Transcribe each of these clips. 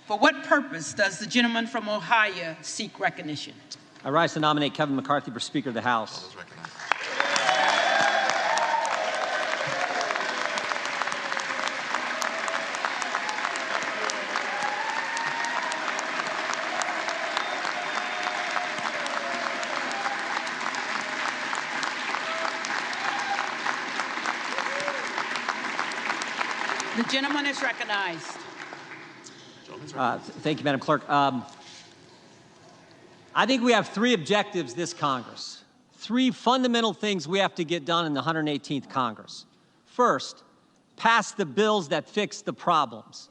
For what purpose does the gentleman from Ohio seek recognition? I rise to nominate Kevin McCarthy for Speaker of the House. The gentleman is recognized. Thank you, Madam Clerk. I think we have three objectives this Congress, three fundamental things we have to get done in the 118th Congress. First, pass the bills that fix the problems.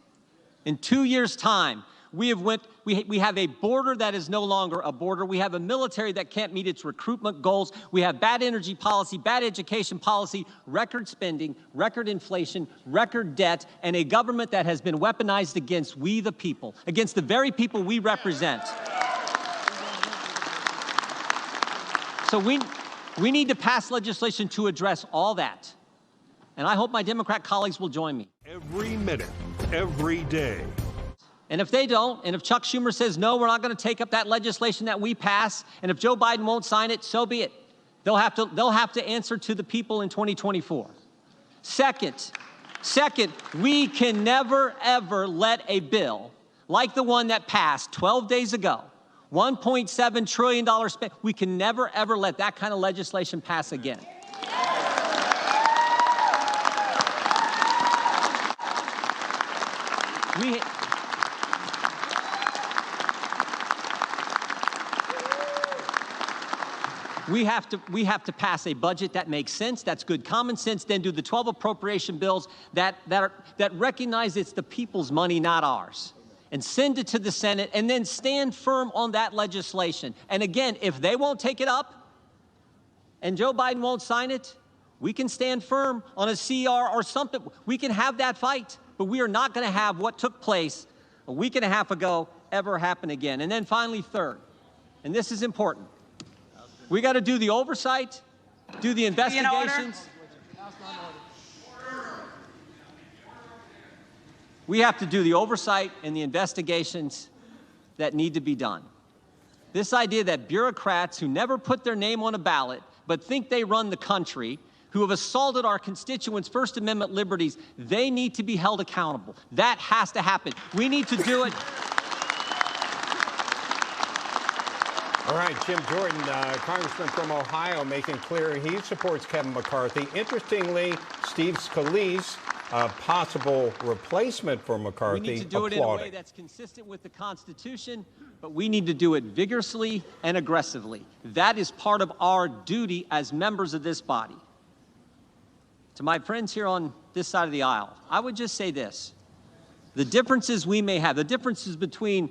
In 2 years' time, we have a border that is no longer a border. We have a military that can't meet its recruitment goals. We have bad energy policy, bad education policy, record spending, record inflation, record debt, and a government that has been weaponized against we the people, against the very people we represent. So we need to pass legislation to address all that. And I hope my Democrat colleagues will join me. Every minute, every day. And if they don't, and if Chuck Schumer says, no, we're not going to take up that legislation that we pass, and if Joe Biden won't sign it, so be it. They'll have to answer to the people in 2024. Second, we can never, ever let a bill like the one that passed 12 days ago, $1.7 trillion spent, we can never, ever let that kind of legislation pass again. We have to pass a budget that makes sense, that's good common sense, then do the 12 appropriation bills that recognize it's the people's money, not ours, and send it to the Senate, and then stand firm on that legislation. And again, if they won't take it up and Joe Biden won't sign it, we can stand firm on a CR or something. We can have that fight, but we are not going to have what took place a week and a half ago ever happen again. And then finally, third, and this is important, we got to do the oversight, do the investigations. We have to do the oversight and the investigations that need to be done. This idea that bureaucrats who never put their name on a ballot but think they run the country, who have assaulted our constituents' First Amendment liberties, they need to be held accountable. That has to happen. We need to do it. All right, Jim Jordan, Congressman from Ohio, making clear he supports Kevin McCarthy. Interestingly, Steve Scalise, a possible replacement for McCarthy, we need to do it in a way that's consistent with the Constitution, but we need to do it vigorously and aggressively. That is part of our duty as members of this body. To my friends here on this side of the aisle, I would just say this. The differences we may have, the differences between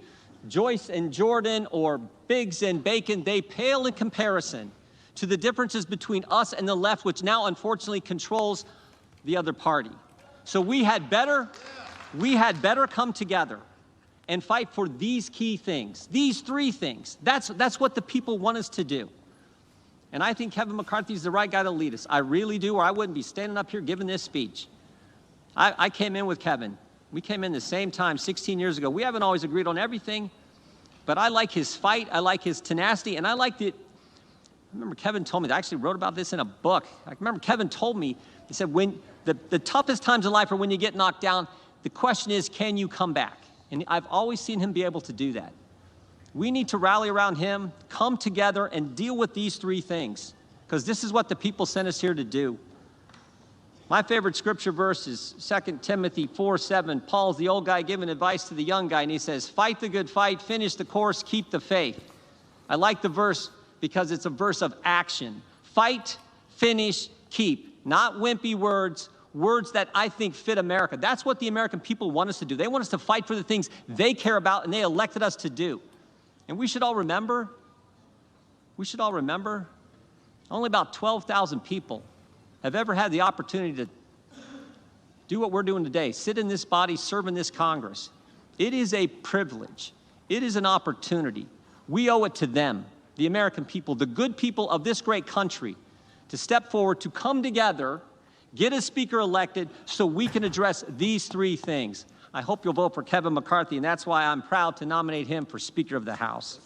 Joyce and Jordan or Biggs and Bacon, they pale in comparison to the differences between us and the left, which now unfortunately controls the other party. So we had better come together and fight for these key things, these three things. That's what the people want us to do. And I think Kevin McCarthy is the right guy to lead us. I really do, or I wouldn't be standing up here giving this speech. I came in with Kevin. We came in the same time 16 years ago. We haven't always agreed on everything, but I like his fight. I like his tenacity, and I liked it. I remember Kevin told me, I actually wrote about this in a book. I remember Kevin told me, he said, when the toughest times in life are when you get knocked down, the question is, can you come back? And I've always seen him be able to do that. We need to rally around him, come together, and deal with these three things, because this is what the people sent us here to do. My favorite scripture verse is 2 Timothy 4:7. Paul's the old guy giving advice to the young guy, and he says, fight the good fight, finish the course, keep the faith. I like the verse because it's a verse of action. Fight, finish, keep. Not wimpy words, words that I think fit America. That's what the American people want us to do. They want us to fight for the things they care about and they elected us to do. And we should all remember, only about 12,000 people have ever had the opportunity to do what we're doing today, sit in this body, serve in this Congress. It is a privilege. It is an opportunity. We owe it to them, the American people, the good people of this great country, to step forward, to come together, get a speaker elected so we can address these three things. I hope you'll vote for Kevin McCarthy, and that's why I'm proud to nominate him for Speaker of the House.